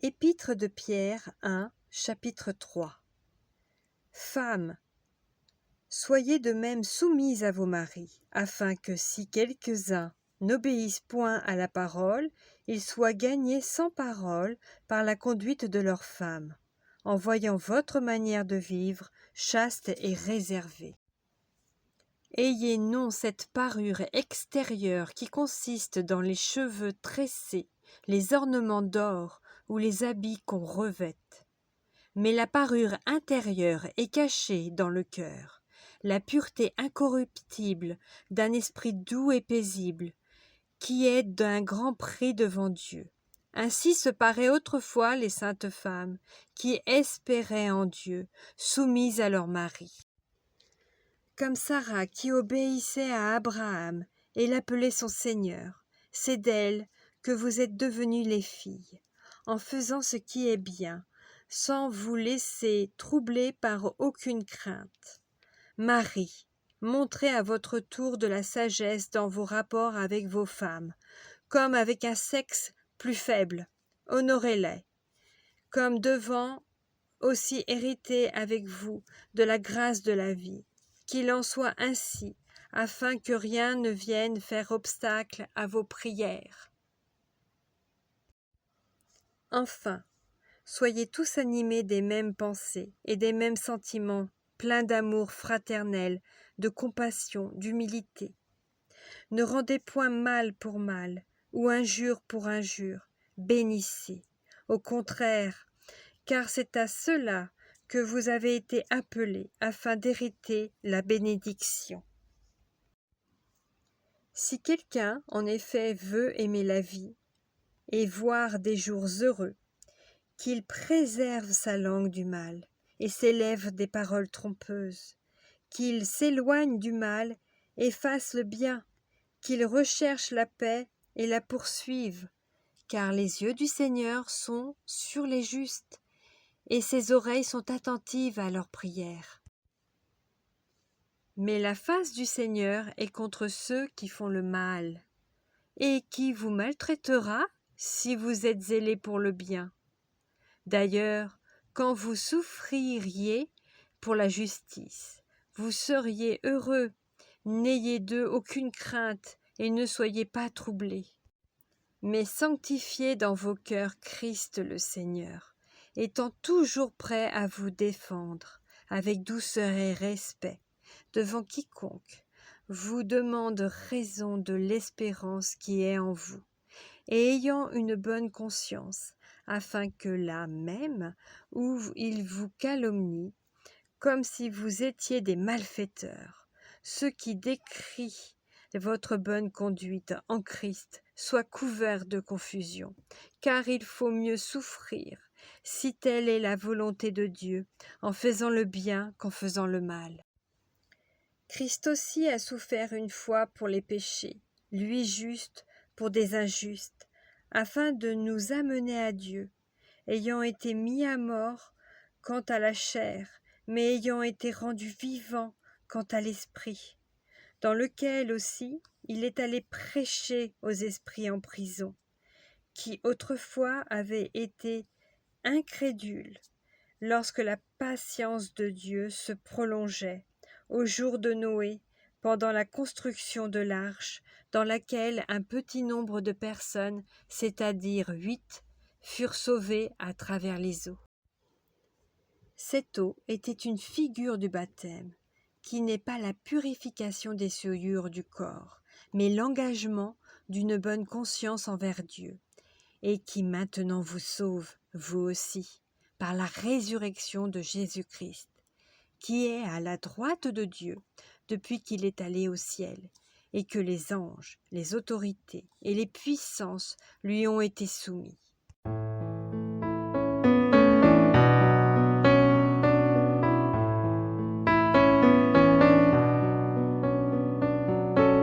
Épître de Pierre 1, chapitre 3. Femmes, soyez de même soumises à vos maris, afin que si quelques-uns n'obéissent point à la parole, ils soient gagnés sans parole par la conduite de leurs femmes, en voyant votre manière de vivre chaste et réservée. Ayez non cette parure extérieure qui consiste dans les cheveux tressés, les ornements d'or ou les habits qu'on revête. Mais la parure intérieure est cachée dans le cœur, la pureté incorruptible d'un esprit doux et paisible, qui est d'un grand prix devant Dieu. Ainsi se paraient autrefois les saintes femmes, qui espéraient en Dieu, soumises à leur mari. Comme Sarah qui obéissait à Abraham et l'appelait son Seigneur, c'est d'elle que vous êtes devenues les filles, en faisant ce qui est bien, sans vous laisser troubler par aucune crainte. Marie, montrez à votre tour de la sagesse dans vos rapports avec vos femmes, comme avec un sexe plus faible. Honorez-les, comme devant aussi hériter avec vous de la grâce de la vie. Qu'il en soit ainsi, afin que rien ne vienne faire obstacle à vos prières. Enfin, soyez tous animés des mêmes pensées et des mêmes sentiments, pleins d'amour fraternel, de compassion, d'humilité. Ne rendez point mal pour mal, ou injure pour injure, bénissez. Au contraire, car c'est à cela que vous avez été appelés afin d'hériter la bénédiction. Si quelqu'un, en effet, veut aimer la vie et voir des jours heureux, qu'il préserve sa langue du mal et ses lèvres des paroles trompeuses, qu'il s'éloigne du mal et fasse le bien, qu'il recherche la paix et la poursuive, car les yeux du Seigneur sont sur les justes et ses oreilles sont attentives à leurs prières. Mais la face du Seigneur est contre ceux qui font le mal, et qui vous maltraitera si vous êtes zélés pour le bien. D'ailleurs, quand vous souffririez pour la justice, vous seriez heureux, n'ayez d'eux aucune crainte et ne soyez pas troublés. Mais sanctifiez dans vos cœurs Christ le Seigneur, étant toujours prêt à vous défendre, avec douceur et respect, devant quiconque vous demande raison de l'espérance qui est en vous, et ayant une bonne conscience, afin que là même où il vous calomnie, comme si vous étiez des malfaiteurs, ceux qui décrient votre bonne conduite en Christ soient couverts de confusion, car il faut mieux souffrir, si telle est la volonté de Dieu, en faisant le bien qu'en faisant le mal. Christ aussi a souffert une fois pour les péchés, lui juste pour des injustes, afin de nous amener à Dieu, ayant été mis à mort quant à la chair, mais ayant été rendu vivant quant à l'esprit, dans lequel aussi il est allé prêcher aux esprits en prison, qui autrefois avaient été incrédules, lorsque la patience de Dieu se prolongeait, au jour de Noé, pendant la construction de l'arche, dans laquelle un petit nombre de personnes, c'est-à-dire 8, furent sauvées à travers les eaux. Cette eau était une figure du baptême, qui n'est pas la purification des souillures du corps, mais l'engagement d'une bonne conscience envers Dieu, et qui maintenant vous sauve, vous aussi, par la résurrection de Jésus-Christ, qui est à la droite de Dieu depuis qu'il est allé au ciel, et que les anges, les autorités et les puissances lui ont été soumis.